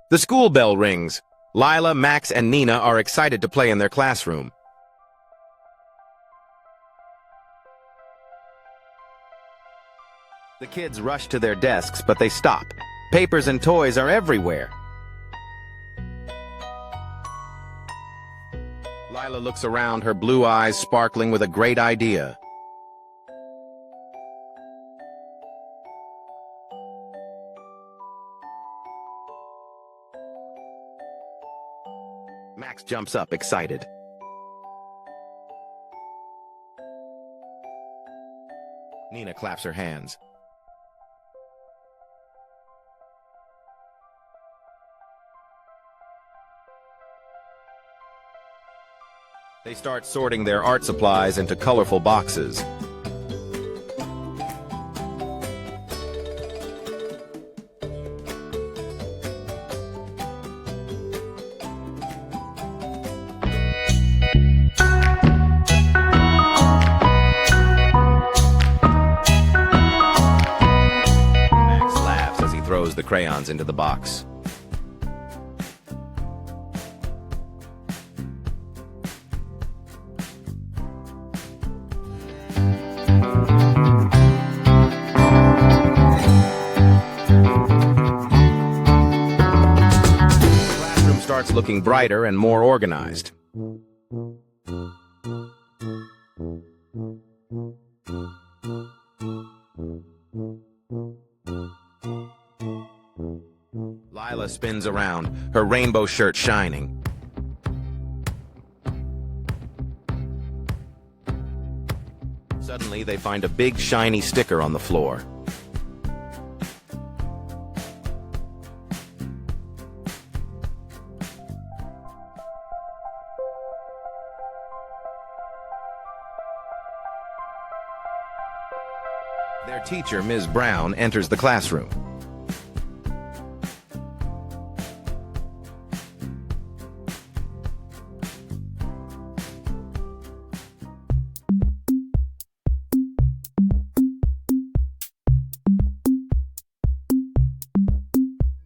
The school bell rings. Lila, Max, and Nina are excited to play in their classroom. The kids rush to their desks, but they stop. Papers and toys are everywhere. Lila looks around, her blue eyes sparkling with a great idea. Max jumps up, excited. Nina claps her hands. They start sorting their art supplies into colorful boxes. Max laughs as he throws the crayons into the box. Starts looking brighter and more organized. Lila spins around, her rainbow shirt shining. Suddenly, they find a big shiny sticker on the floor. Their teacher, Ms. Brown, enters the classroom.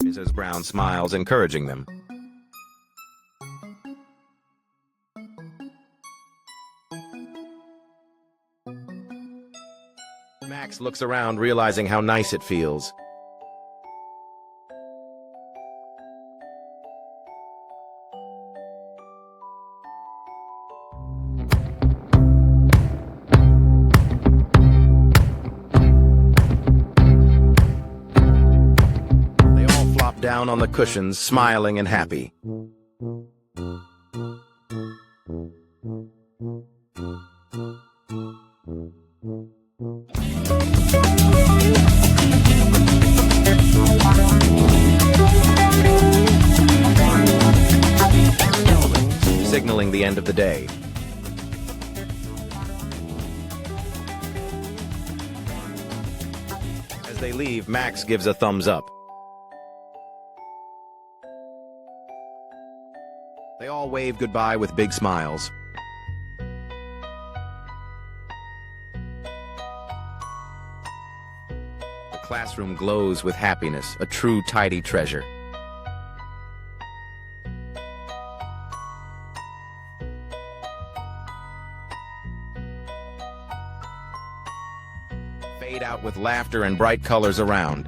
Mrs. Brown smiles, encouraging them. Max looks around, realizing how nice it feels. They all flop down on the cushions, smiling and happy. Signaling the end of the day. As they leave, Max gives a thumbs up. They all wave goodbye with big smiles. The classroom glows with happiness, a true tidy treasure. Fade out with laughter and bright colors around.